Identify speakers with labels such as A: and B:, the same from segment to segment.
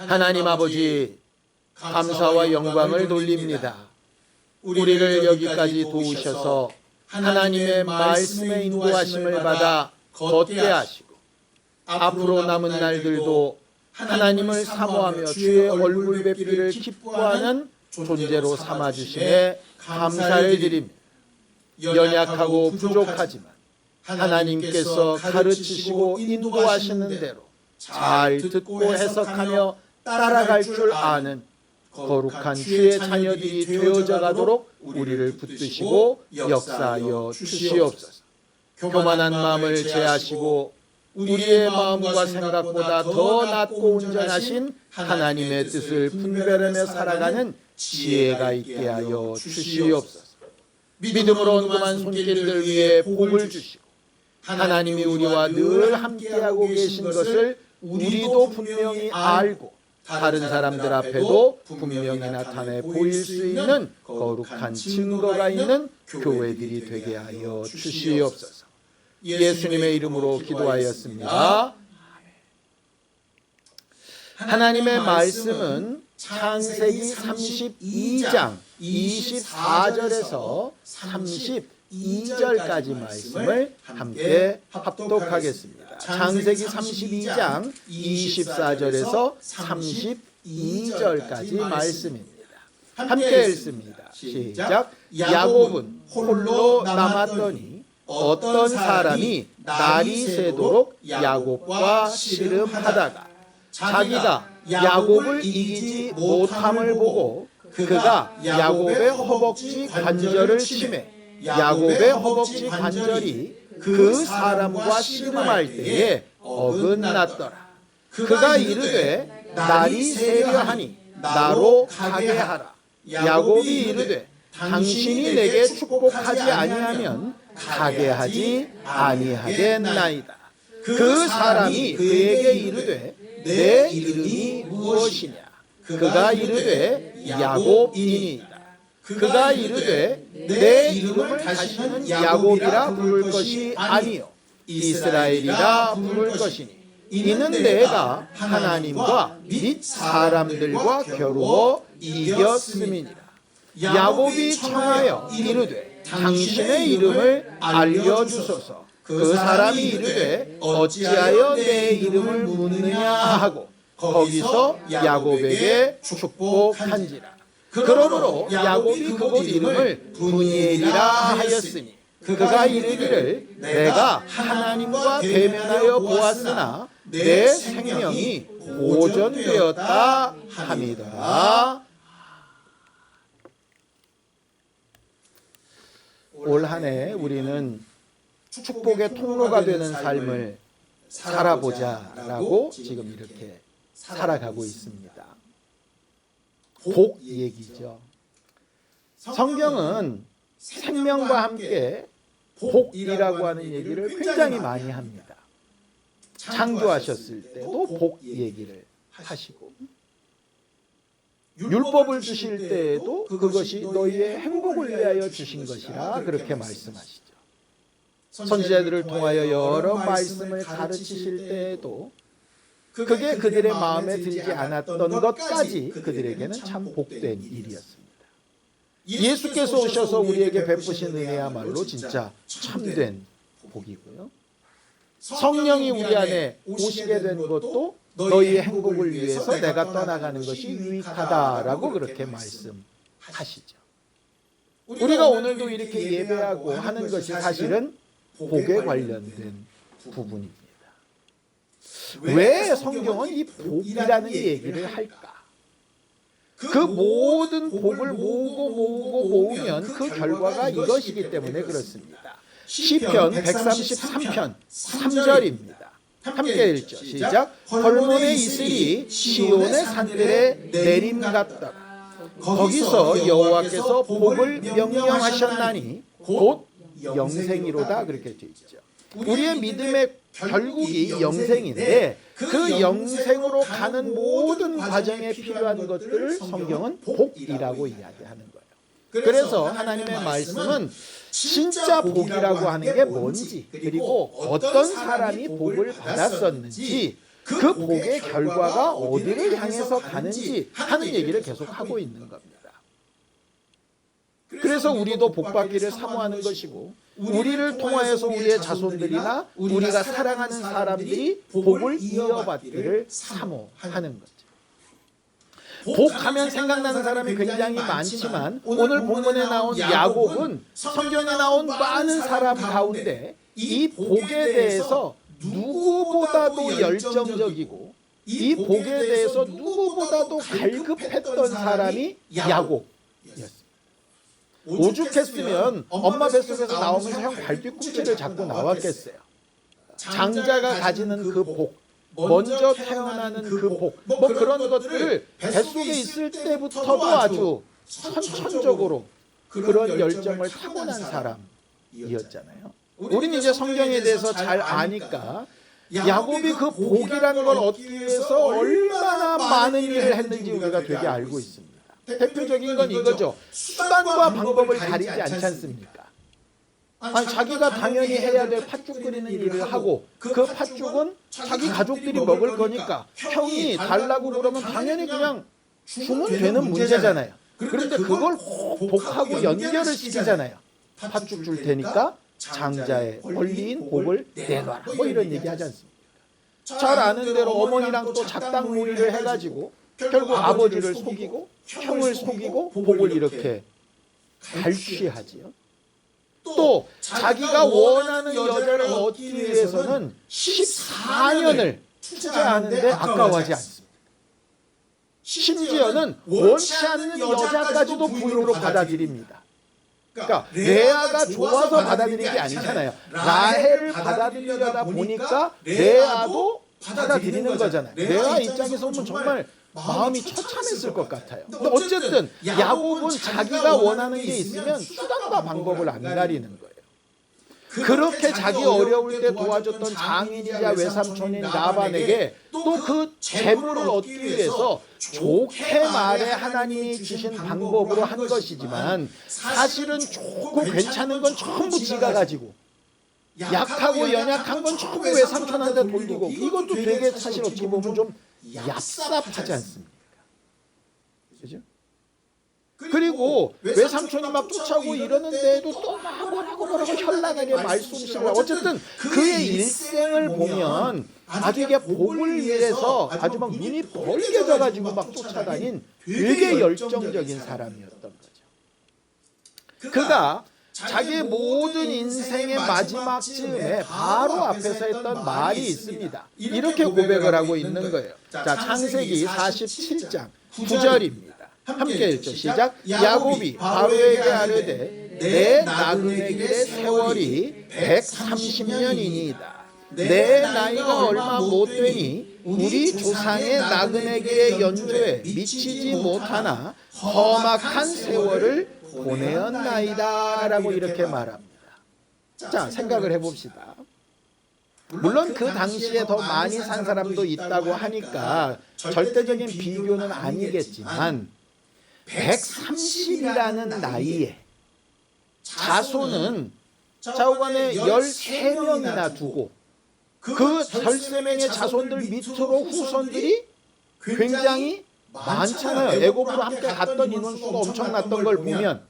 A: 하나님 아버지, 감사와 영광을 돌립니다. 우리를 여기까지 도우셔서 하나님의 말씀의 인도하심을 받아 걷게 하시고 앞으로 남은 날들도 하나님을 사모하며 주의 얼굴 뵙기를 기뻐하는 존재로 삼아주심에 감사를 드립니다. 연약하고 부족하지만 하나님께서 가르치시고 인도하시는 대로 잘 듣고 해석하며 따라갈 줄 아는 거룩한 주의 자녀들이 되어져 가도록 우리를 붙드시고 역사하여 주시옵소서. 교만한 마음을 제하시고 우리의 마음과 생각보다 더 낮고 온전하신 하나님의 뜻을 분별하며 살아가는 지혜가 있게 하여 주시옵소서. 믿음으로 온금한 손길들 위에 복을 주시고 하나님이 우리와 늘 함께하고 계신 것을 우리도 분명히 알고 다른 사람들 앞에도 분명히 나타내 보일 수 있는 거룩한 증거가 있는 교회들이 되게 하여 주시옵소서. 예수님의 이름으로 기도하였습니다. 하나님의 말씀은 창세기 32장 24절에서 32절까지 말씀을 함께 합독하겠습니다. 창세기 32장 24절에서 32절까지 말씀입니다. 함께 읽습니다. 시작. 야곱은 홀로 남았더니 어떤 사람이 날이 새도록 야곱과 씨름하다가 자기가 야곱을 이기지 못함을 보고 그가 야곱의 허벅지 관절을 치매 야곱의 허벅지 관절이 그 사람과 씨름할 때에 어긋났더라. 그가 이르되 날이 새려 하니 나로 가게 하라. 야곱이 이르되 당신이 내게 축복하지 아니하면 가게 하지 아니하겠나이다. 그 사람이 그에게 이르되 내 이름이 무엇이냐? 그가 이르되 야곱이니이다. 그가 이르되 내 이름을 다시는 야곱이라 부를 것이 아니요 이스라엘이라 부를 것이니 이는 내가 하나님과 및 사람들과 겨루어 이겼음이니라. 야곱이 청하여 이르되 당신의 이름을 알려주소서. 그 사람이 이르되 어찌하여 내 이름을 묻느냐 하고 거기서 야곱에게 축복한지라. 그러므로 야곱이 그곳 이름을 브니엘이라 하였으니 그가 이르기를 내가 하나님과 대면하여 보았으나 내 생명이 보존되었다 함이다. 올 한 해 우리는 축복의 통로가 되는 삶을 살아보자라고 지금 이렇게 살아가고 있습니다. 복 얘기죠. 성경은 생명과 함께 복이라고 하는 얘기를 굉장히 많이 합니다. 창조하셨을 때도 복 얘기를 하시고 율법을 주실 때에도 그것이 너희의 행복을 위하여 주신 것이라 그렇게 말씀하시죠. 선지자들을 통하여 여러 말씀을 가르치실 때에도 그게 그들의 마음에 들지 않았던 것까지 그들에게는 참 복된 일이었습니다. 예수께서 오셔서 우리에게 베푸신 은혜야말로 진짜 참된 복이고요. 성령이 우리 안에 오시게 된 것도 너희의 행복을 위해서 내가 떠나가는 것이 유익하다라고 그렇게 말씀하시죠. 우리가 오늘도 이렇게 예배하고 하는 것이 사실은 복에 관련된 부분입니다. 왜 성경은 이 복이라는 얘기를 할까? 그 모든 복을 모으면 그 결과가 이것이기 때문에 그렇습니다. 시편 133편 3절입니다. 함께 읽죠. 시작. 헐몬의 이슬이 시온의 산들에 내림 같더라. 거기서 여호와께서 복을 명령하셨나니 곧 영생이로다 그렇게 되어 있죠. 우리의 믿음의 결국이 영생인데 그 영생으로 가는 모든 과정에 필요한 것들을 성경은 복이라고 이야기하는 거예요. 그래서 하나님의 말씀은 진짜 복이라고 하는 게 뭔지 그리고 어떤 사람이 복을 받았었는지 그 복의 결과가 어디를 향해서 가는지 하는 얘기를 계속 하고 있는 겁니다. 그래서 우리도 복받기를 사모하는 것이고, 우리를 통하여서 우리의 자손들이나 우리가 사랑하는 사람들이 복을 이어받기를 사모하는 거죠. 복하면 생각나는 사람이 굉장히 많지만 오늘 본문에 나온 야곱은 성경에 나온 많은 사람 가운데 이 복에 대해서 누구보다도 열정적이고 이 복에 대해서 누구보다도 갈급했던 사람이 야곱이었습니다. 오죽했으면 엄마 뱃속에서 나오면서 형 발뒤꿈치를 잡고 나왔겠어요. 장자가 가지는 그 복, 먼저 태어나는 그 복, 뭐 그런 것들을 뱃속에 있을 때부터도 아주 선천적으로 그런 열정을 타고난 사람이었잖아요. 우리는 이제 성경에 대해서 잘 아니까 야곱이 그 복이라는 걸 얻기 위해서 얼마나 많은 일을 했는지 우리가 되게 알고 있습니다. 대표적인 건 이거죠. 수단과 방법을 가리지 않지 않습니까? 아니, 자기가 당연히 해야 될 팥죽 끓이는 일을 하고 그 팥죽은 자기 가족들이 먹을 거니까 형이 달라고 그러면 당연히 그냥 주면 되는 문제잖아요. 그런데 그걸 복하고 연결을 시키잖아요. 팥죽 줄 테니까 장자의 권리인 복을 내놔라, 뭐 이런 얘기 하지 않습니까? 잘 아는 대로 어머니랑 또 작당 모의를 해가지고 결국 아버지를 속이고 형을 속이고 복을 이렇게 갈취하지요. 또 자기가 원하는 여자를 얻기 위해서는 14년을 투자하는데 아까워하지 않습니다. 심지어는 원치 않는 여자까지도 부인으로 받아들입니다. 그러니까 레아가 좋아서 받아들인 게 아니잖아요. 라헬을 받아들이려다 보니까 레아도 받아들이는 거잖아요. 레아 입장에서 보면 정말 마음이 처참했을 것 같아요. 근데 어쨌든 야곱은 자기가 원하는 게 있으면 수단과 방법을 안 가리는 거예요. 그렇게 자기 어려울 때 도와줬던 장인이자 외삼촌인 라반에게 또 그 재물을 얻기 위해서 좋게 말해 하나님이 주신 방법으로 한 것이지만 사실은 좋고 괜찮은 건 전부 지가 가지고 약하고 연약한 건 전부 외삼촌한테 돌리고, 이것도 되게 사실 어떻게 보면 좀 얍삽하지 않습니까? 그죠? 그리고 외삼촌이 막 쫓아오고 이러는데도 또 뭐라고 현란하게 말씀하시고, 어쨌든 그의 일생을 보면 아주 이게 복을 위해서 아주 막 눈이 벌게져가지고 막 쫓아다닌 되게 열정적인 사람이었던 거죠. 그가 자기의 모든 인생의 마지막 즈음에 바로 앞에서 했던 말이 있습니다. 이렇게 고백을 하고 있는 거예요. 자, 창세기 47장 9절입니다. 함께 읽죠. 시작. 야곱이 바로에게 아뢰되 내 나그네 길의 세월이 130년이니이다. 내 나이가 얼마 못 되니 우리 조상의 나그네 길의 연조에 미치지 못하나 험악한 세월을 보내었나이다 라고 이렇게 말합니다. 자, 생각을 해봅시다. 물론 그 당시에 더 많이 산 사람도 있다고 하니까 절대적인 비교는 아니겠지만 130이라는 나이에 자손은 좌우간에 13명이나 두고 그 13명의 자손들 밑으로 후손들이 굉장히 많잖아요. 애굽으로 함께 갔던 인원수가 엄청났던 걸 보면.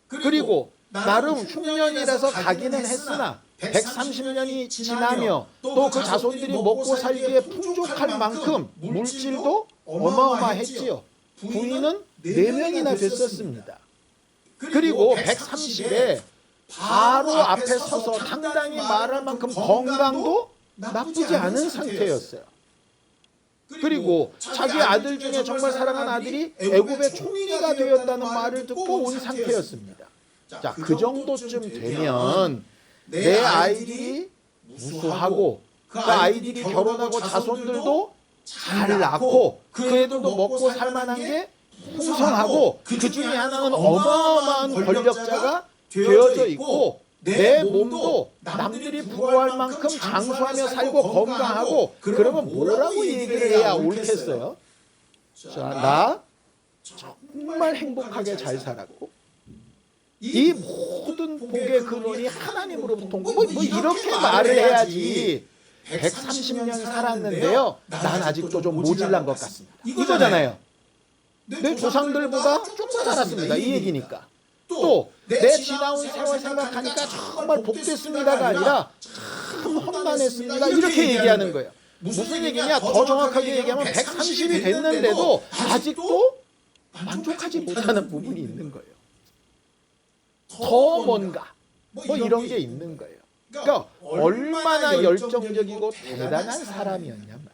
A: 그리고 나름 흉년이라서 가기는 했으나 130년이 지나며 또 그 자손들이 먹고 살기에 풍족할 만큼 물질도 어마어마했지요. 부인은 4명이나 됐었습니다. 그리고 130에 바로 앞에 서서 당당히 말할 만큼 건강도 나쁘지 않은 상태였어요. 그리고 자기 아들 중에 정말 사랑하는 아들이 애굽의 총리가 되었다는 말을 듣고 온 상태였습니다. 자, 그 정도쯤 되면 내 아이들이 무수하고 그 아이들이 결혼하고 자손들도 잘 낳고 그 애들도 먹고 살만한 게 풍성하고 그 중에 하나는 어마어마한 권력자가 되어져 있고 내 몸도 남들이 부러워할 만큼 장수하며 살고 건강하고, 그러면 뭐라고 얘기를 해야 옳겠어요? 자, 나 정말 행복하게 잘 살았고 이 모든 복의 근원이 하나님으로부터 온 거, 뭐 이렇게 말을 해야지. 130년 살았는데요, 난 아직도 좀 모질란 것 같습니다. 이거잖아요. 내 조상들보다 조금 살았습니다. 이 얘기니까. 또 내 지나온 세월 생각하니까 정말 복됐습니다가 아니라 참 험난했습니다. 이렇게 얘기하는 거예요. 무슨 얘기냐? 더 정확하게 얘기하면 130이 됐는데도 아직도 만족하지 못하는 부분이 있는 거예요. 더 뭔가 뭐 이런 게 있는 거예요. 그러니까 얼마나 열정적이고 대단한 사람이었냔 말이에요.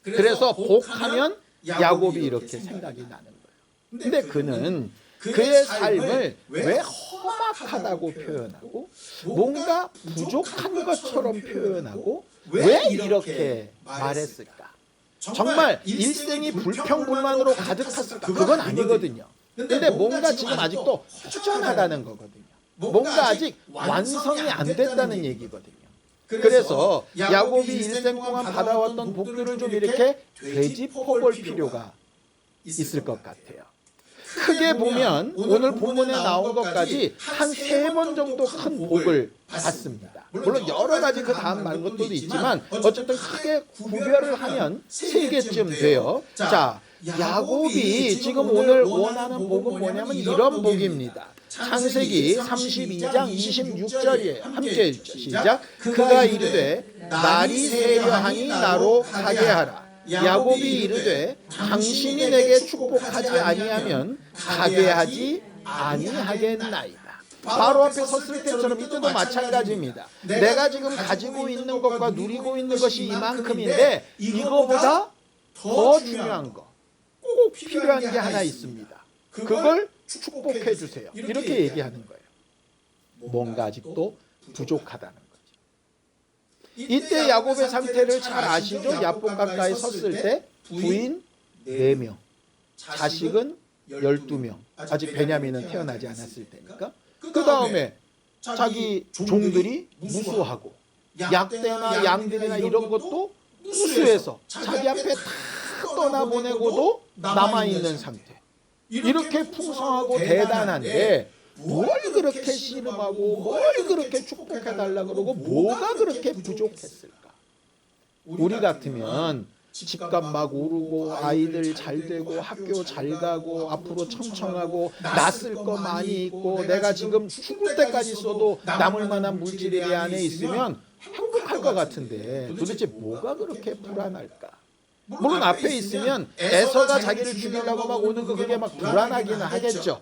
A: 그래서 복하면 야곱이 이렇게 생각이 나는 거예요. 근데 그는 그의 삶을 왜 험악하다고 표현하고 뭔가 부족한 것처럼 표현하고 왜 이렇게 말했을까? 정말 일생이 불평불만으로 가득했을까? 그건 아니거든요. 근데 뭔가 지금 아직도 허전하다는 거거든요. 뭔가 아직 완성이 안 됐다는 얘기거든요. 그래서 야곱이 일생 동안 받아왔던 복들을 좀 이렇게 되짚어볼 필요가 있을 것 같아요. 크게 보면 오늘 본문에 나온 것까지 한 3번 정도 큰 복을 받습니다. 물론 여러 가지 그 다음 말 것들도 있지만 어쨌든 크게 구별을 하면 3개쯤 돼요. 자, 야곱이 지금 오늘 원하는 복은 뭐냐면 이런 복입니다. 창세기 32장 26절이에요. 함께 읽죠. 시작. 그가 이르되 날이 새려하니 나로 가게 하라. 야곱이 이르되 당신이 내게 축복하지 아니하면 가게 하지 아니하겠나이다. 바로 앞에 섰을 때처럼 이때도 마찬가지입니다. 내가 지금 가지고 있는 것과 누리고 있는 것이 이만큼인데 이거보다 더 중요한 거, 꼭 필요한 게 하나 있습니다. 그걸 축복해 주세요. 이렇게 얘기하는 거예요. 뭔가 아직도 부족하다는 거죠. 이때 야곱의 상태를 잘 아시죠? 야복 가까이 섰을 때 부인 4명, 자식은 12명. 아직 베냐민은 태어나지 않았을 때니까. 그 다음에 자기 종들이 무수하고 약대나 양들이나 이런 것도 무수해서 자기 앞에 다 떠나보내고도 남아있는 상태. 이렇게 풍성하고 대단한데 뭘 그렇게 씨름하고 뭘 그렇게 축복해달라 그러고 뭐가 그렇게 부족했을까? 우리 같으면 집값 막 오르고 아이들 잘 되고 학교 잘 가고 앞으로 청청하고 낯을 거 많이 있고 내가 지금 죽을 때까지 써도 남을 만한 물질이 내 안에 있으면 행복할 것 같은데 도대체 뭐가 그렇게 불안할까? 물론 앞에 있으면 에서가 자기를 죽이려고 막 오는 거 그게 막 불안하기는 하겠죠.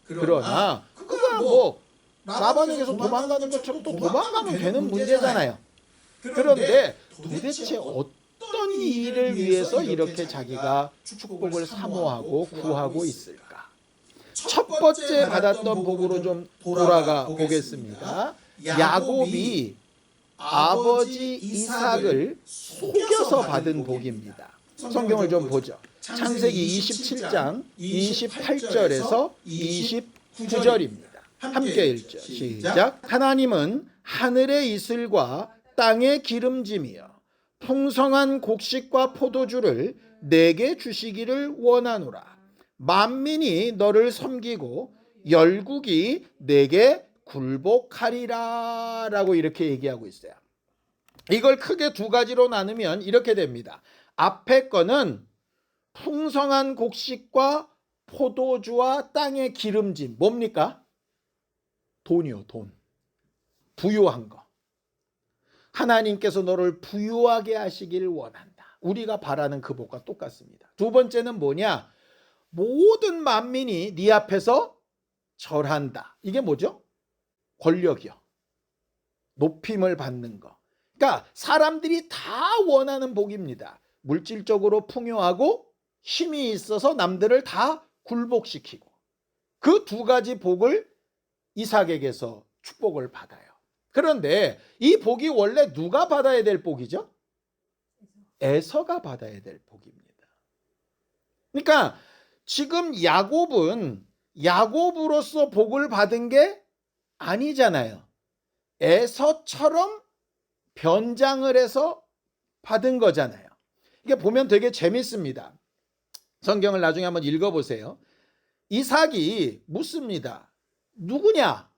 A: 그러나 그거야 뭐 라반에게서 도망가는 것처럼 또 도망가면 되는 문제잖아요. 그런데 도대체 어떤 일을 위해서 이렇게 자기가 축복을 사모하고 구하고 있을까? 첫 번째 받았던 복으로 좀 돌아가 보겠습니다. 야곱이 아버지 이삭을 속여서 받은 복입니다. 성경을 좀 보죠. 창세기 27장 28절에서 29절입니다. 함께 읽죠. 시작. 하나님은 하늘의 이슬과 땅의 기름짐이여 풍성한 곡식과 포도주를 내게 주시기를 원하노라. 만민이 너를 섬기고 열국이 내게 굴복하리라 라고 이렇게 얘기하고 있어요. 이걸 크게 2가지로 나누면 이렇게 됩니다. 앞에 거는 풍성한 곡식과 포도주와 땅의 기름짐. 뭡니까? 돈이요, 돈. 부유한 거. 하나님께서 너를 부유하게 하시길 원한다. 우리가 바라는 그 복과 똑같습니다. 2번째는 뭐냐? 모든 만민이 네 앞에서 절한다. 이게 뭐죠? 권력이요. 높임을 받는 거. 그러니까 사람들이 다 원하는 복입니다. 물질적으로 풍요하고 힘이 있어서 남들을 다 굴복시키고 그 2가지 복을 이삭에게서 축복을 받아요. 그런데 이 복이 원래 누가 받아야 될 복이죠? 에서가 받아야 될 복입니다. 그러니까 지금 야곱은 야곱으로서 복을 받은 게 아니잖아요. 에서처럼 변장을 해서 받은 거잖아요. 이게 보면 되게 재밌습니다. 성경을 나중에 한번 읽어보세요. 이삭이 묻습니다. 누구냐?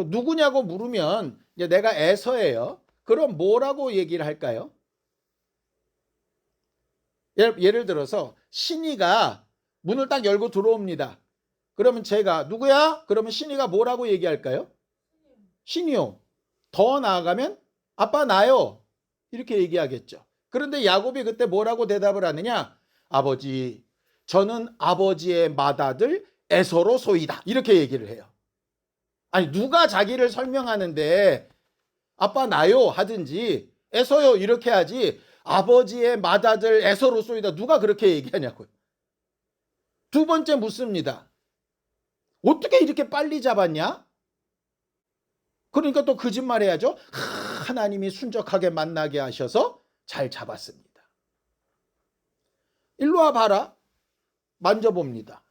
A: 누구냐고 물으면 이제 내가 에서예요. 그럼 뭐라고 얘기를 할까요? 예를 들어서 신이가 문을 딱 열고 들어옵니다. 그러면 제가 누구야? 그러면 신이가 뭐라고 얘기할까요? 신이요. 더 나아가면 아빠 나요. 이렇게 얘기하겠죠. 그런데 야곱이 그때 뭐라고 대답을 하느냐? 아버지, 저는 아버지의 맏아들 에서로소이다. 이렇게 얘기를 해요. 아니 누가 자기를 설명하는데 아빠 나요 하든지 에서요 이렇게 하지 아버지의 맏아들 에서로소이다. 누가 그렇게 얘기하냐고요. 두 번째 묻습니다. 어떻게 이렇게 빨리 잡았냐? 그러니까 또 거짓말해야죠. 하나님이 순적하게 만나게 하셔서 잘 잡았습니다. 일로 와 봐라. 만져봅니다.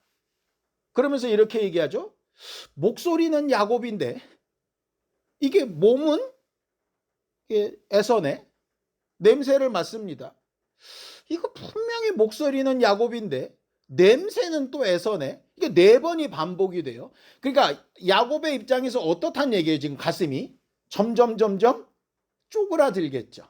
A: 그러면서 이렇게 얘기하죠. 목소리는 야곱인데 이게 몸은 에서네. 냄새를 맡습니다. 이거 분명히 목소리는 야곱인데 냄새는 또 에서네. 이게 4번이 반복이 돼요. 그러니까 야곱의 입장에서 어떻단 얘기예요. 지금 가슴이 점점 쪼그라들겠죠.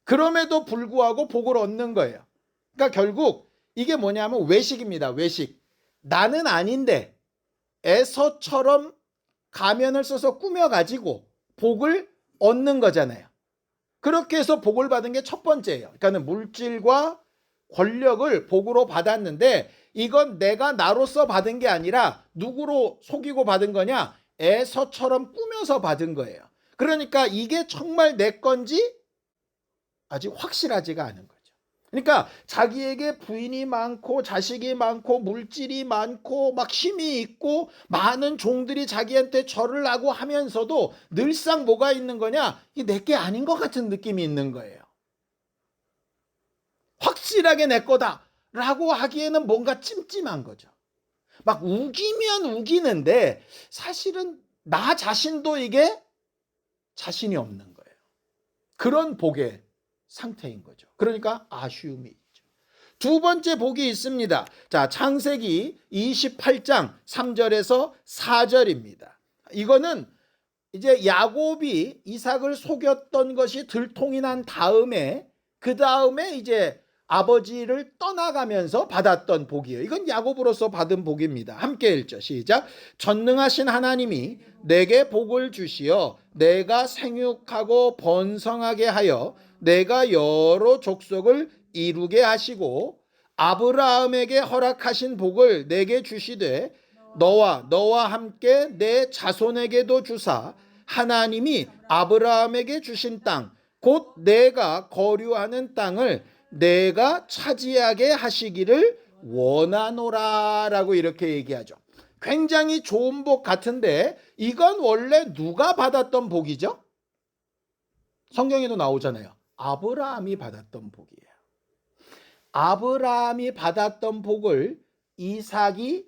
A: 그럼에도 불구하고 복을 얻는 거예요. 그러니까 결국 이게 뭐냐면 외식입니다. 외식. 나는 아닌데 에서처럼 가면을 써서 꾸며가지고 복을 얻는 거잖아요. 그렇게 해서 복을 받은 게 첫 번째예요. 그러니까 물질과 권력을 복으로 받았는데 이건 내가 나로서 받은 게 아니라 누구로 속이고 받은 거냐? 에서처럼 꾸며서 받은 거예요. 그러니까 이게 정말 내 건지 아직 확실하지가 않은 거죠. 그러니까 자기에게 부인이 많고 자식이 많고 물질이 많고 막 힘이 있고 많은 종들이 자기한테 절을 하고 하면서도 늘상 뭐가 있는 거냐? 이게 내게 아닌 것 같은 느낌이 있는 거예요. 확실하게 내 거다라고 하기에는 뭔가 찜찜한 거죠. 막 우기면 우기는데 사실은 나 자신도 이게 자신이 없는 거예요. 그런 복의 상태인 거죠. 그러니까 아쉬움이 있죠. 두 번째 복이 있습니다. 자, 창세기 28장 3절에서 4절입니다. 이거는 이제 야곱이 이삭을 속였던 것이 들통이 난 다음에 그 다음에 이제 아버지를 떠나가면서 받았던 복이에요. 이건 야곱으로서 받은 복입니다. 함께 읽죠. 시작. 전능하신 하나님이 내게 복을 주시어 내가 생육하고 번성하게 하여 내가 여러 족속을 이루게 하시고 아브라함에게 허락하신 복을 내게 주시되 너와 함께 내 자손에게도 주사 하나님이 아브라함에게 주신 땅 곧 내가 거류하는 땅을 내가 차지하게 하시기를 원하노라 라고 이렇게 얘기하죠. 굉장히 좋은 복 같은데 이건 원래 누가 받았던 복이죠? 성경에도 나오잖아요. 아브라함이 받았던 복이에요. 아브라함이 받았던 복을 이삭이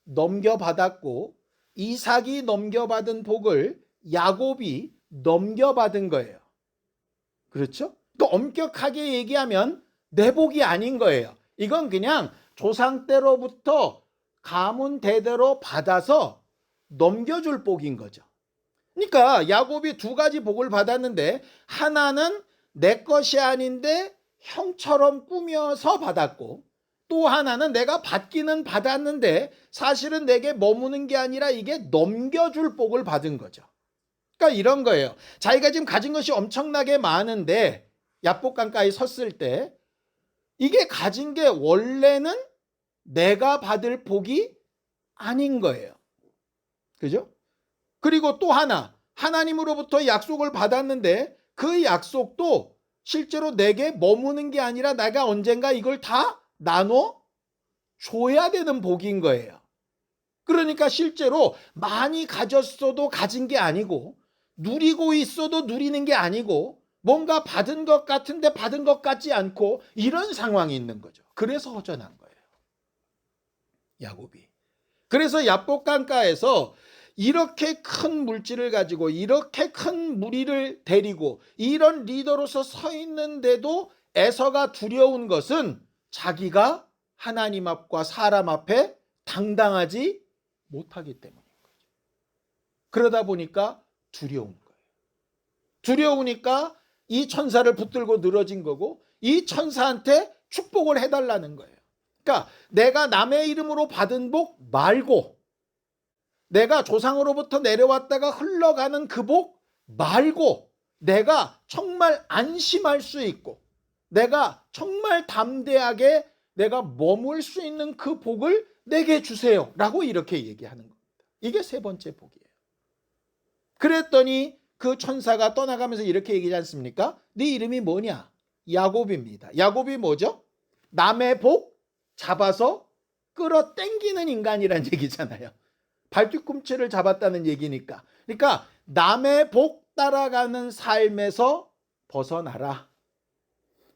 A: 넘겨받았고 이삭이 넘겨받은 복을 야곱이 넘겨받은 거예요. 그렇죠? 또 엄격하게 얘기하면 내 복이 아닌 거예요. 이건 그냥 조상 때로부터 가문 대대로 받아서 넘겨줄 복인 거죠. 그러니까 야곱이 두 가지 복을 받았는데 하나는 내 것이 아닌데 형처럼 꾸며서 받았고 또 하나는 내가 받기는 받았는데 사실은 내게 머무는 게 아니라 이게 넘겨줄 복을 받은 거죠. 그러니까 이런 거예요. 자기가 지금 가진 것이 엄청나게 많은데 야복강가에 섰을 때 이게 가진 게 원래는 내가 받을 복이 아닌 거예요. 그죠? 그리고 또 하나, 하나님으로부터 약속을 받았는데 그 약속도 실제로 내게 머무는 게 아니라 내가 언젠가 이걸 다 나눠 줘야 되는 복인 거예요. 그러니까 실제로 많이 가졌어도 가진 게 아니고 누리고 있어도 누리는 게 아니고 뭔가 받은 것 같은데 받은 것 같지 않고 이런 상황이 있는 거죠. 그래서 허전한 거예요. 야곱이. 그래서 야복강가에서 이렇게 큰 물질을 가지고 이렇게 큰 무리를 데리고 이런 리더로서 서 있는데도 에서가 두려운 것은 자기가 하나님 앞과 사람 앞에 당당하지 못하기 때문인 거죠. 그러다 보니까 두려운 거예요. 두려우니까 이 천사를 붙들고 늘어진 거고 이 천사한테 축복을 해달라는 거예요. 그러니까 내가 남의 이름으로 받은 복 말고 내가 조상으로부터 내려왔다가 흘러가는 그 복 말고 내가 정말 안심할 수 있고 내가 정말 담대하게 내가 머물 수 있는 그 복을 내게 주세요 라고 이렇게 얘기하는 겁니다. 이게 세 번째 복이에요. 그랬더니 그 천사가 떠나가면서 이렇게 얘기하지 않습니까? 네 이름이 뭐냐? 야곱입니다. 야곱이 뭐죠? 남의 복 잡아서 끌어당기는 인간이란 얘기잖아요. 발뒤꿈치를 잡았다는 얘기니까. 그러니까 남의 복 따라가는 삶에서 벗어나라.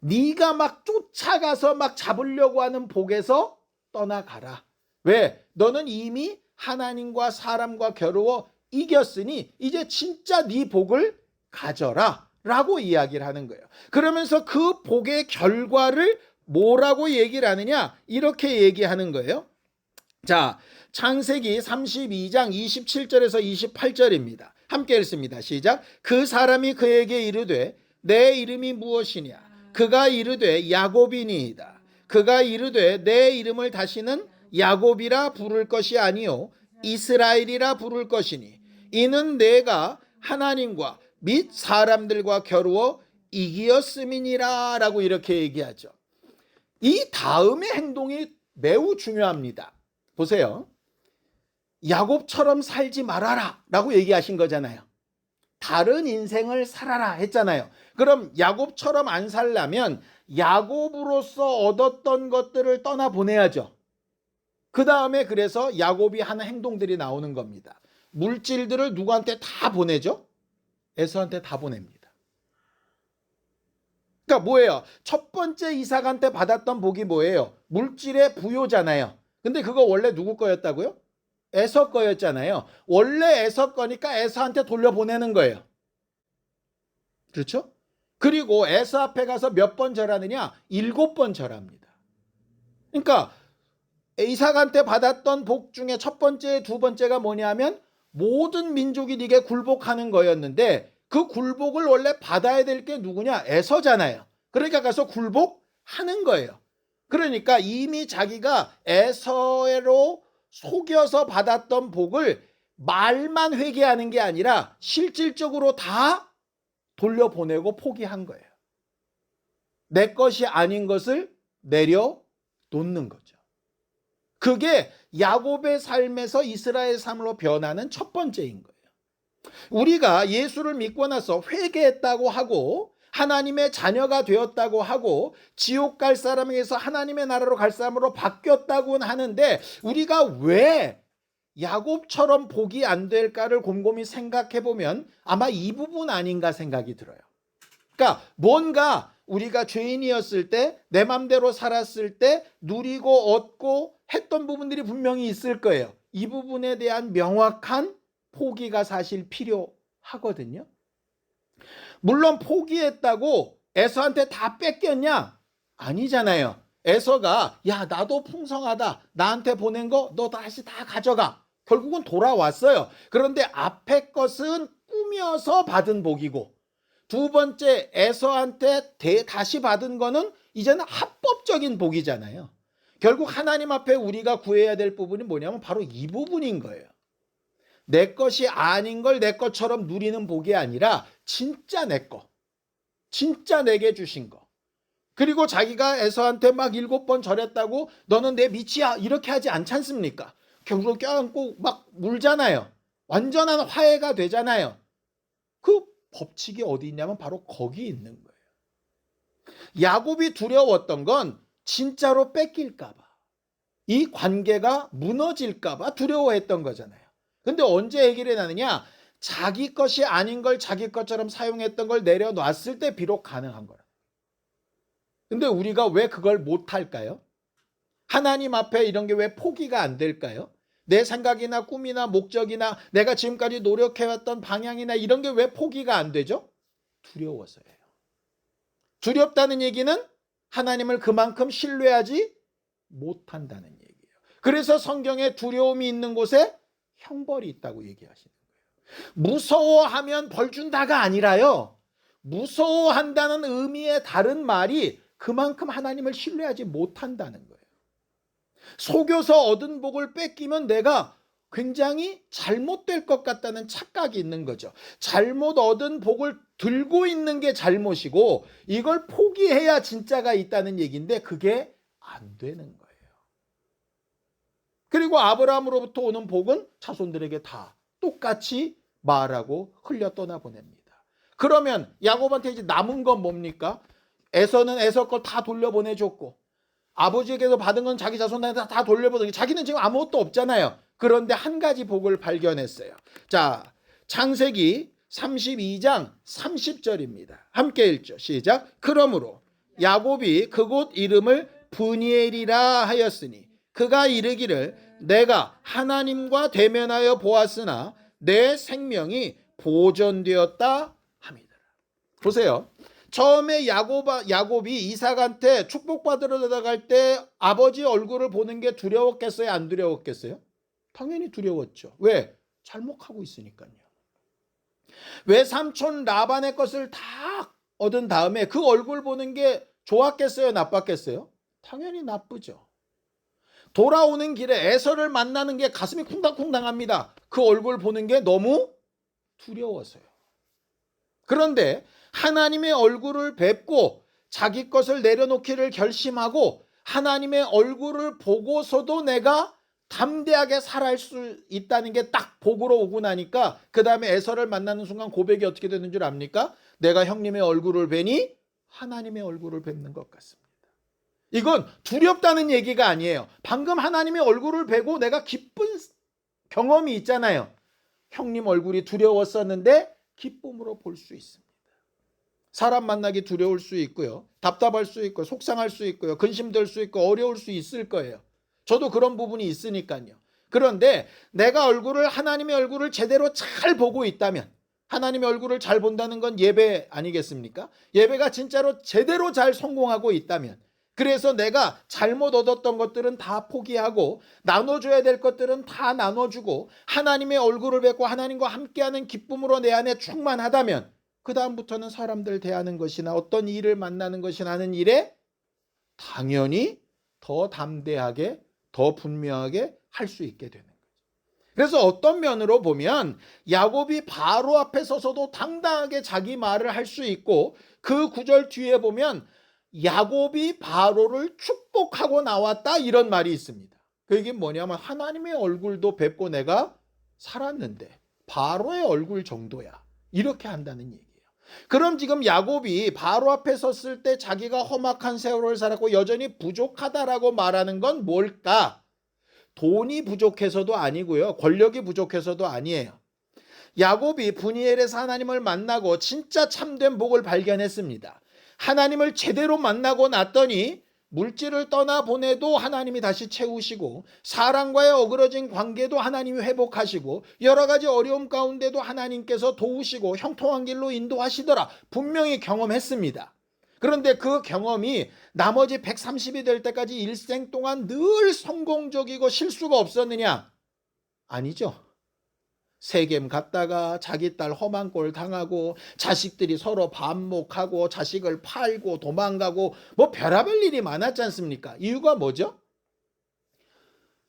A: 네가 막 쫓아가서 막 잡으려고 하는 복에서 떠나가라. 왜? 너는 이미 하나님과 사람과 겨루어 이겼으니 이제 진짜 네 복을 가져라 라고 이야기를 하는 거예요. 그러면서 그 복의 결과를 뭐라고 얘기를 하느냐? 이렇게 얘기하는 거예요. 자, 창세기 32장 27절에서 28절입니다. 함께 읽습니다. 시작. 그 사람이 그에게 이르되 내 이름이 무엇이냐? 그가 이르되 야곱이니이다. 그가 이르되 내 이름을 다시는 야곱이라 부를 것이 아니요 이스라엘이라 부를 것이니 이는 내가 하나님과 및 사람들과 겨루어 이기었음이니라 라고 이렇게 얘기하죠. 이 다음의 행동이 매우 중요합니다. 보세요. 야곱처럼 살지 말아라 라고 얘기하신 거잖아요. 다른 인생을 살아라 했잖아요. 그럼 야곱처럼 안 살려면 야곱으로서 얻었던 것들을 떠나보내야죠. 그 다음에 그래서 야곱이 하는 행동들이 나오는 겁니다. 물질들을 누구한테 다 보내죠? 에서한테 다 보냅니다. 그러니까 뭐예요? 첫 번째 이삭한테 받았던 복이 뭐예요? 물질의 부요잖아요. 근데 그거 원래 누구 거였다고요? 에서 거였잖아요. 원래 에서 거니까 에서한테 돌려보내는 거예요. 그렇죠? 그리고 에서 앞에 가서 몇 번 절하느냐? 7번 절합니다. 그러니까 이삭한테 받았던 복 중에 첫 번째, 두 번째가 뭐냐면 모든 민족이 네게 굴복하는 거였는데 그 굴복을 원래 받아야 될 게 누구냐? 에서잖아요. 그러니까 가서 굴복하는 거예요. 그러니까 이미 자기가 에서로 속여서 받았던 복을 말만 회개하는 게 아니라 실질적으로 다 돌려보내고 포기한 거예요. 내 것이 아닌 것을 내려놓는 거죠. 그게 야곱의 삶에서 이스라엘 삶으로 변하는 첫 번째인 거예요. 우리가 예수를 믿고 나서 회개했다고 하고 하나님의 자녀가 되었다고 하고 지옥 갈 사람에게서 하나님의 나라로 갈 사람으로 바뀌었다고는 하는데 우리가 왜 야곱처럼 복이 안 될까를 곰곰이 생각해 보면 아마 이 부분 아닌가 생각이 들어요. 그러니까 뭔가 우리가 죄인이었을 때 내 맘대로 살았을 때 누리고 얻고 했던 부분들이 분명히 있을 거예요. 이 부분에 대한 명확한 포기가 사실 필요하거든요. 물론 포기했다고 에서한테 다 뺏겼냐? 아니잖아요. 에서가 야 나도 풍성하다. 나한테 보낸 거 너 다시 다 가져가. 결국은 돌아왔어요. 그런데 앞에 것은 꾸며서 받은 복이고 두 번째 에서한테 다시 받은 거는 이제는 합법적인 복이잖아요. 결국 하나님 앞에 우리가 구해야 될 부분이 뭐냐면 바로 이 부분인 거예요. 내 것이 아닌 걸 내 것처럼 누리는 복이 아니라 진짜 내 거, 진짜 내게 주신 거. 그리고 자기가 에서한테 막 7번 절했다고 너는 내 밑이야 이렇게 하지 않지 않습니까? 결국 껴안고 막 물잖아요. 완전한 화해가 되잖아요. 그 법칙이 어디 있냐면 바로 거기 있는 거예요. 야곱이 두려웠던 건 진짜로 뺏길까 봐. 이 관계가 무너질까 봐 두려워했던 거잖아요. 근데 언제 해결이 나느냐? 자기 것이 아닌 걸 자기 것처럼 사용했던 걸 내려놨을 때 비록 가능한 거라. 근데 우리가 왜 그걸 못할까요? 하나님 앞에 이런 게 왜 포기가 안 될까요? 내 생각이나 꿈이나 목적이나 내가 지금까지 노력해왔던 방향이나 이런 게 왜 포기가 안 되죠? 두려워서예요. 두렵다는 얘기는 하나님을 그만큼 신뢰하지 못한다는 얘기예요. 그래서 성경에 두려움이 있는 곳에 형벌이 있다고 얘기하시는 거예요. 무서워하면 벌 준다가 아니라요. 무서워한다는 의미의 다른 말이 그만큼 하나님을 신뢰하지 못한다는 거예요. 속여서 얻은 복을 뺏기면 내가 굉장히 잘못될 것 같다는 착각이 있는 거죠. 잘못 얻은 복을 들고 있는 게 잘못이고 이걸 포기해야 진짜가 있다는 얘기인데 그게 안 되는 거예요. 그리고 아브라함으로부터 오는 복은 자손들에게 다 똑같이 말하고 흘려 떠나보냅니다. 그러면 야곱한테 이제 남은 건 뭡니까? 에서는 에서 걸 다 돌려보내줬고 아버지에게서 받은 건 자기 자손한테 다 돌려보내고 자기는 지금 아무것도 없잖아요. 그런데 한 가지 복을 발견했어요. 자, 창세기 32장 30절입니다. 함께 읽죠. 시작. 그러므로 야곱이 그곳 이름을 브니엘이라 하였으니 그가 이르기를 내가 하나님과 대면하여 보았으나 내 생명이 보존되었다 함이더라. 보세요. 처음에 야곱이 이삭한테 축복받으러 나갈 때 아버지 얼굴을 보는 게 두려웠겠어요? 안 두려웠겠어요? 당연히 두려웠죠. 왜? 잘못하고 있으니까요. 왜 삼촌 라반의 것을 다 얻은 다음에 그 얼굴 보는 게 좋았겠어요? 나빴겠어요? 당연히 나쁘죠. 돌아오는 길에 에서를 만나는 게 가슴이 쿵당쿵당합니다. 그 얼굴 보는 게 너무 두려워서요. 그런데 하나님의 얼굴을 뵙고 자기 것을 내려놓기를 결심하고 하나님의 얼굴을 보고서도 내가 담대하게 살아갈 수 있다는 게 딱 복으로 오고 나니까 그 다음에 에서를 만나는 순간 고백이 어떻게 되는 줄 압니까? 내가 형님의 얼굴을 뵈니 하나님의 얼굴을 뵙는 것 같습니다. 이건 두렵다는 얘기가 아니에요. 방금 하나님의 얼굴을 뵈고 내가 기쁜 경험이 있잖아요. 형님 얼굴이 두려웠었는데 기쁨으로 볼 수 있습니다. 사람 만나기 두려울 수 있고요. 답답할 수 있고 속상할 수 있고요. 근심될 수 있고 어려울 수 있을 거예요. 저도 그런 부분이 있으니까요. 그런데 내가 하나님의 얼굴을 제대로 잘 보고 있다면 하나님의 얼굴을 잘 본다는 건 예배 아니겠습니까? 예배가 진짜로 제대로 잘 성공하고 있다면 그래서 내가 잘못 얻었던 것들은 다 포기하고 나눠줘야 될 것들은 다 나눠주고 하나님의 얼굴을 뵙고 하나님과 함께하는 기쁨으로 내 안에 충만하다면 그 다음부터는 사람들 대하는 것이나 어떤 일을 만나는 것이나 하는 일에 당연히 더 담대하게 더 분명하게 할 수 있게 되는 거죠. 그래서 어떤 면으로 보면 야곱이 바로 앞에 서서도 당당하게 자기 말을 할 수 있고 그 구절 뒤에 보면 야곱이 바로를 축복하고 나왔다 이런 말이 있습니다. 그게 뭐냐면 하나님의 얼굴도 뵙고 내가 살았는데 바로의 얼굴 정도야 이렇게 한다는 얘기예요. 그럼 지금 야곱이 바로 앞에 섰을 때 자기가 험악한 세월을 살았고 여전히 부족하다라고 말하는 건 뭘까? 돈이 부족해서도 아니고요. 권력이 부족해서도 아니에요. 야곱이 브니엘에서 하나님을 만나고 진짜 참된 복을 발견했습니다. 하나님을 제대로 만나고 났더니 물질을 떠나보내도 하나님이 다시 채우시고 사람과의 어그러진 관계도 하나님이 회복하시고 여러 가지 어려움 가운데도 하나님께서 도우시고 형통한 길로 인도하시더라 분명히 경험했습니다. 그런데 그 경험이 나머지 130이 될 때까지 일생 동안 늘 성공적이고 실수가 없었느냐? 아니죠. 세겜 갔다가 자기 딸 험한 꼴 당하고 자식들이 서로 반목하고 자식을 팔고 도망가고 뭐 별의별 일이 많았지 않습니까? 이유가 뭐죠?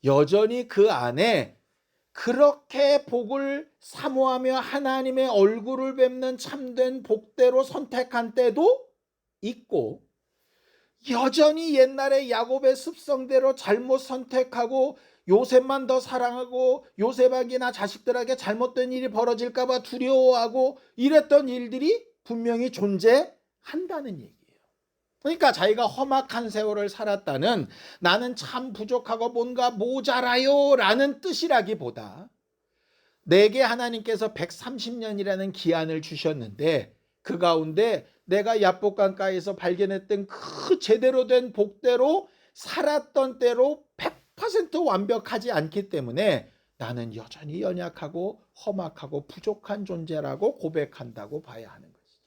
A: 여전히 그 안에 그렇게 복을 사모하며 하나님의 얼굴을 뵙는 참된 복대로 선택한 때도 있고 여전히 옛날에 야곱의 습성대로 잘못 선택하고 요셉만 더 사랑하고 요셉에게나 자식들에게 잘못된 일이 벌어질까 봐 두려워하고 이랬던 일들이 분명히 존재한다는 얘기예요. 그러니까 자기가 험악한 세월을 살았다는 나는 참 부족하고 뭔가 모자라요 라는 뜻이라기보다 내게 하나님께서 130년이라는 기한을 주셨는데 그 가운데 내가 야복강가에서 발견했던 그 제대로 된 복대로 살았던 때로 100% 완벽하지 않기 때문에 나는 여전히 연약하고 험악하고 부족한 존재라고 고백한다고 봐야 하는 것이죠.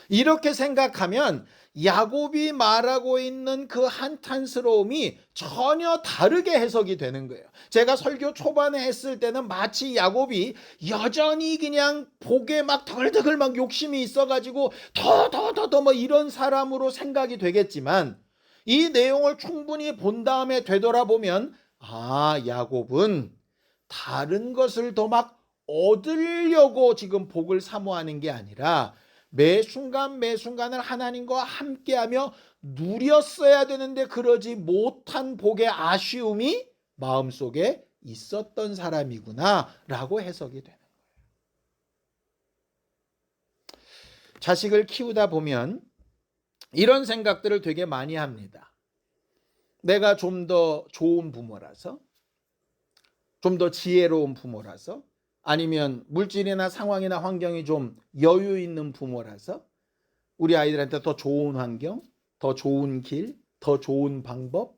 A: 이렇게 생각하면 야곱이 말하고 있는 그 한탄스러움이 전혀 다르게 해석이 되는 거예요. 제가 설교 초반에 했을 때는 마치 야곱이 여전히 그냥 복에 막 덜덜 막 욕심이 있어가지고 더 뭐 이런 사람으로 생각이 되겠지만, 이 내용을 충분히 본 다음에 되돌아보면 야곱은 다른 것을 더 막 얻으려고 지금 복을 사모하는 게 아니라 매 순간 매 순간을 하나님과 함께하며 누렸어야 되는데 그러지 못한 복의 아쉬움이 마음속에 있었던 사람이구나 라고 해석이 되는 거예요. 자식을 키우다 보면 이런 생각들을 되게 많이 합니다. 내가 좀 더 좋은 부모라서, 좀 더 지혜로운 부모라서, 아니면 물질이나 상황이나 환경이 좀 여유 있는 부모라서 우리 아이들한테 더 좋은 환경, 더 좋은 길, 더 좋은 방법,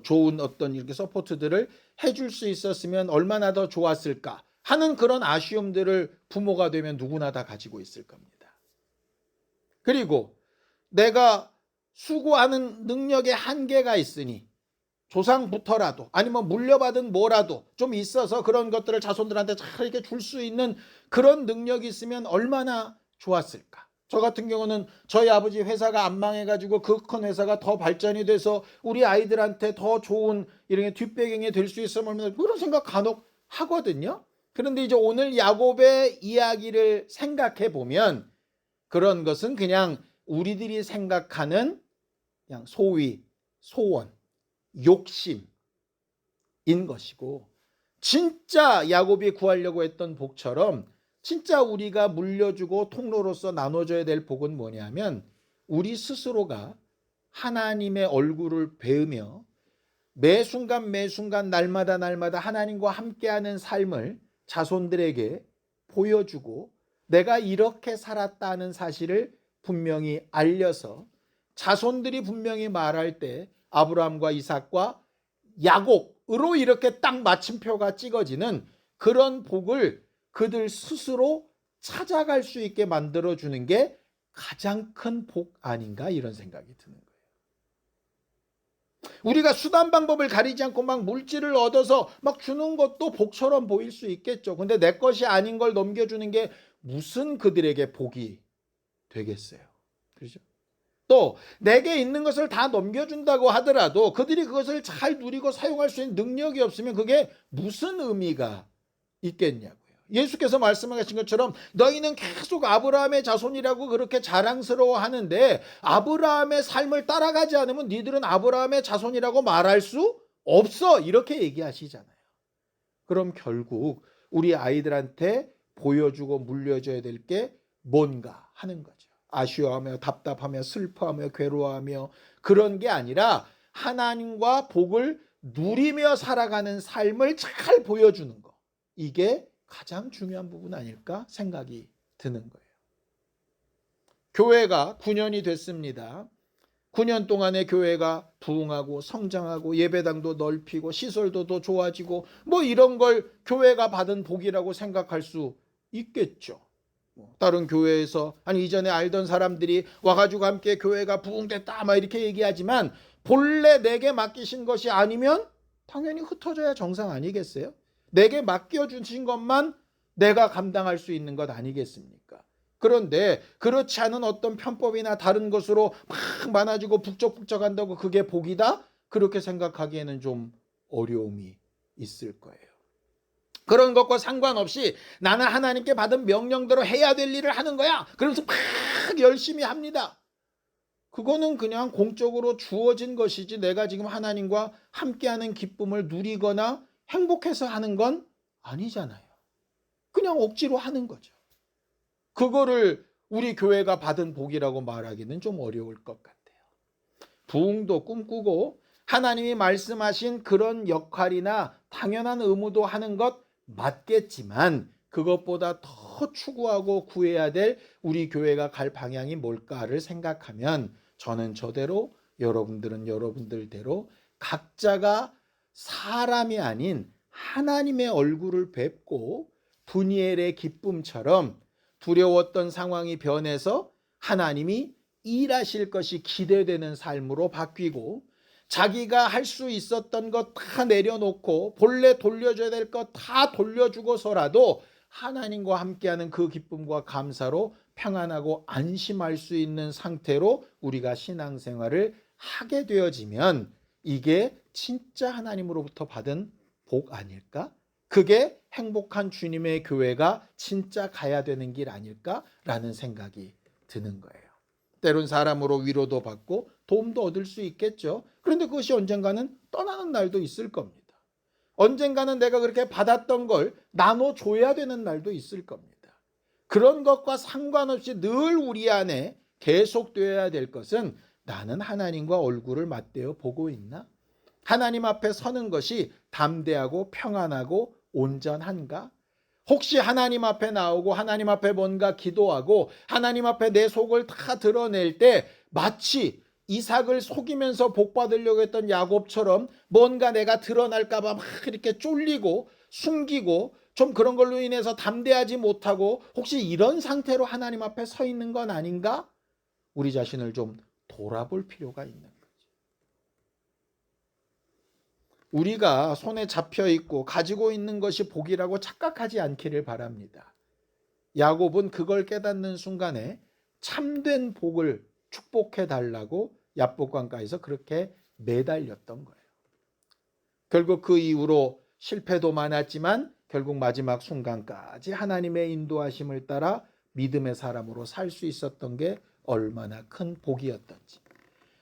A: 좋은 어떤 이렇게 서포트들을 해줄 수 있었으면 얼마나 더 좋았을까 하는 그런 아쉬움들을 부모가 되면 누구나 다 가지고 있을 겁니다. 그리고 내가 수고하는 능력에 한계가 있으니 조상부터라도 아니면 물려받은 뭐라도 좀 있어서 그런 것들을 자손들한테 잘 이렇게 줄 수 있는 그런 능력이 있으면 얼마나 좋았을까. 저 같은 경우는 저희 아버지 회사가 안 망해가지고 그 큰 회사가 더 발전이 돼서 우리 아이들한테 더 좋은 이런 뒷배경이 될 수 있으면 얼마나 그런 생각 간혹 하거든요. 그런데 이제 오늘 야곱의 이야기를 생각해 보면 그런 것은 그냥 우리들이 생각하는 그냥 소위 소원, 욕심인 것이고, 진짜 야곱이 구하려고 했던 복처럼 진짜 우리가 물려주고 통로로서 나눠줘야 될 복은 뭐냐면 우리 스스로가 하나님의 얼굴을 배우며 매 순간 매 순간 날마다 하나님과 함께하는 삶을 자손들에게 보여주고 내가 이렇게 살았다는 사실을 분명히 알려서 자손들이 분명히 말할 때 아브라함과 이삭과 야곱으로 이렇게 딱 마침표가 찍어지는 그런 복을 그들 스스로 찾아갈 수 있게 만들어주는 게 가장 큰 복 아닌가, 이런 생각이 드는 거예요. 우리가 수단 방법을 가리지 않고 막 물질을 얻어서 막 주는 것도 복처럼 보일 수 있겠죠. 근데 내 것이 아닌 걸 넘겨주는 게 무슨 그들에게 복이 되겠어요. 그렇죠? 또 내게 있는 것을 다 넘겨준다고 하더라도 그들이 그것을 잘 누리고 사용할 수 있는 능력이 없으면 그게 무슨 의미가 있겠냐고요. 예수께서 말씀하신 것처럼 너희는 계속 아브라함의 자손이라고 그렇게 자랑스러워 하는데 아브라함의 삶을 따라가지 않으면 니들은 아브라함의 자손이라고 말할 수 없어, 이렇게 얘기하시잖아요. 그럼 결국 우리 아이들한테 보여주고 물려줘야 될 게 뭔가 하는 거죠. 아쉬워하며 답답하며 슬퍼하며 괴로워하며 그런 게 아니라 하나님과 복을 누리며 살아가는 삶을 잘 보여주는 거, 이게 가장 중요한 부분 아닐까 생각이 드는 거예요. 교회가 9년이 됐습니다. 9년 동안에 교회가 부흥하고 성장하고 예배당도 넓히고 시설도 더 좋아지고 뭐 이런 걸 교회가 받은 복이라고 생각할 수 있겠죠. 다른 교회에서 아니 이전에 알던 사람들이 와가지고 함께 교회가 부흥됐다 막 이렇게 얘기하지만 본래 내게 맡기신 것이 아니면 당연히 흩어져야 정상 아니겠어요? 내게 맡겨주신 것만 내가 감당할 수 있는 것 아니겠습니까? 그런데 그렇지 않은 어떤 편법이나 다른 것으로 막 많아지고 북적북적한다고 그게 복이다? 그렇게 생각하기에는 좀 어려움이 있을 거예요. 그런 것과 상관없이 나는 하나님께 받은 명령대로 해야 될 일을 하는 거야, 그러면서 막 열심히 합니다. 그거는 그냥 공적으로 주어진 것이지 내가 지금 하나님과 함께하는 기쁨을 누리거나 행복해서 하는 건 아니잖아요. 그냥 억지로 하는 거죠. 그거를 우리 교회가 받은 복이라고 말하기는 좀 어려울 것 같아요. 부흥도 꿈꾸고 하나님이 말씀하신 그런 역할이나 당연한 의무도 하는 것 맞겠지만 그것보다 더 추구하고 구해야 될 우리 교회가 갈 방향이 뭘까를 생각하면 저는 저대로, 여러분들은 여러분들대로 각자가 사람이 아닌 하나님의 얼굴을 뵙고 분이엘의 기쁨처럼 두려웠던 상황이 변해서 하나님이 일하실 것이 기대되는 삶으로 바뀌고, 자기가 할 수 있었던 것 다 내려놓고 본래 돌려줘야 될 것 다 돌려주고서라도 하나님과 함께하는 그 기쁨과 감사로 평안하고 안심할 수 있는 상태로 우리가 신앙생활을 하게 되어지면 이게 진짜 하나님으로부터 받은 복 아닐까? 그게 행복한 주님의 교회가 진짜 가야 되는 길 아닐까라는 생각이 드는 거예요. 때론 사람으로 위로도 받고 도움도 얻을 수 있겠죠. 그런데 그것이 언젠가는 떠나는 날도 있을 겁니다. 언젠가는 내가 그렇게 받았던 걸 나눠줘야 되는 날도 있을 겁니다. 그런 것과 상관없이 늘 우리 안에 계속되어야 될 것은, 나는 하나님과 얼굴을 맞대어 보고 있나? 하나님 앞에 서는 것이 담대하고 평안하고 온전한가? 혹시 하나님 앞에 나오고 하나님 앞에 뭔가 기도하고 하나님 앞에 내 속을 다 드러낼 때 마치 이삭을 속이면서 복 받으려고 했던 야곱처럼 뭔가 내가 드러날까 봐 막 이렇게 쫄리고 숨기고 좀 그런 걸로 인해서 담대하지 못하고, 혹시 이런 상태로 하나님 앞에 서 있는 건 아닌가? 우리 자신을 좀 돌아볼 필요가 있는 거죠. 우리가 손에 잡혀 있고 가지고 있는 것이 복이라고 착각하지 않기를 바랍니다. 야곱은 그걸 깨닫는 순간에 참된 복을 축복해 달라고 야복강가에서 그렇게 매달렸던 거예요. 결국 그 이후로 실패도 많았지만 결국 마지막 순간까지 하나님의 인도하심을 따라 믿음의 사람으로 살 수 있었던 게 얼마나 큰 복이었던지,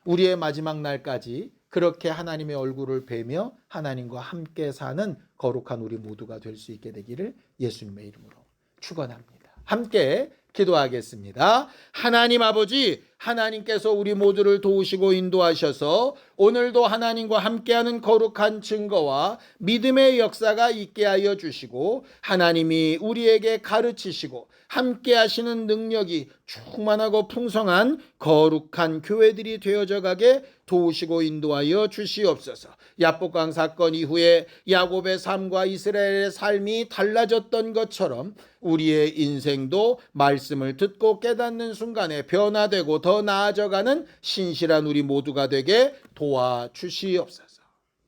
A: 우리의 마지막 날까지 그렇게 하나님의 얼굴을 뵈며 하나님과 함께 사는 거룩한 우리 모두가 될 수 있게 되기를 예수님의 이름으로 축원합니다. 함께 기도하겠습니다. 하나님 아버지, 하나님께서 우리 모두를 도우시고 인도하셔서 오늘도 하나님과 함께하는 거룩한 증거와 믿음의 역사가 있게 하여 주시고, 하나님이 우리에게 가르치시고 함께 하시는 능력이 충만하고 풍성한 거룩한 교회들이 되어져 가게 도우시고 인도하여 주시옵소서. 야복강 사건 이후에 야곱의 삶과 이스라엘의 삶이 달라졌던 것처럼 우리의 인생도 말씀을 듣고 깨닫는 순간에 변화되고 더 나아져가는 신실한 우리 모두가 되게 도와주시옵소서.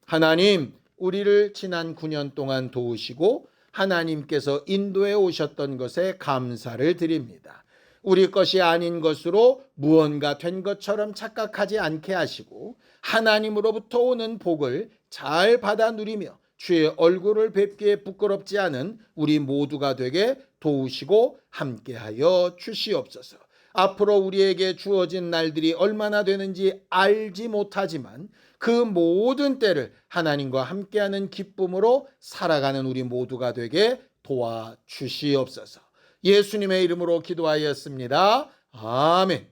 A: 하나님, 우리를 지난 9년 동안 도우시고 하나님께서 인도해 오셨던 것에 감사를 드립니다. 우리 것이 아닌 것으로 무언가 된 것처럼 착각하지 않게 하시고 하나님으로부터 오는 복을 잘 받아 누리며 주의 얼굴을 뵙기에 부끄럽지 않은 우리 모두가 되게 도우시고 함께하여 주시옵소서. 앞으로 우리에게 주어진 날들이 얼마나 되는지 알지 못하지만 그 모든 때를 하나님과 함께하는 기쁨으로 살아가는 우리 모두가 되게 도와주시옵소서. 예수님의 이름으로 기도하였습니다. 아멘.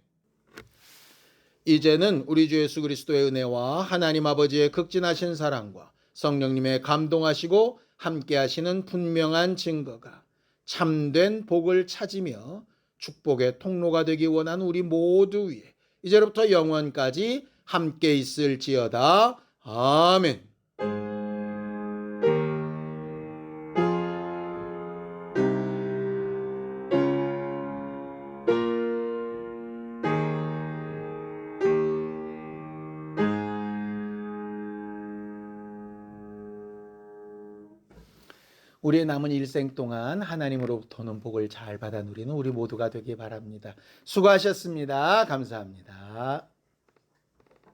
A: 이제는 우리 주 예수 그리스도의 은혜와 하나님 아버지의 극진하신 사랑과 성령님의 감동하시고 함께하시는 분명한 증거가 참된 복을 찾으며 축복의 통로가 되기 원하는 우리 모두 위에 이제로부터 영원까지 함께 있을지어다. 아멘. 우리의 남은 일생 동안 하나님으로부터는 복을 잘 받아 누리는 우리 모두가 되기 바랍니다. 수고하셨습니다. 감사합니다.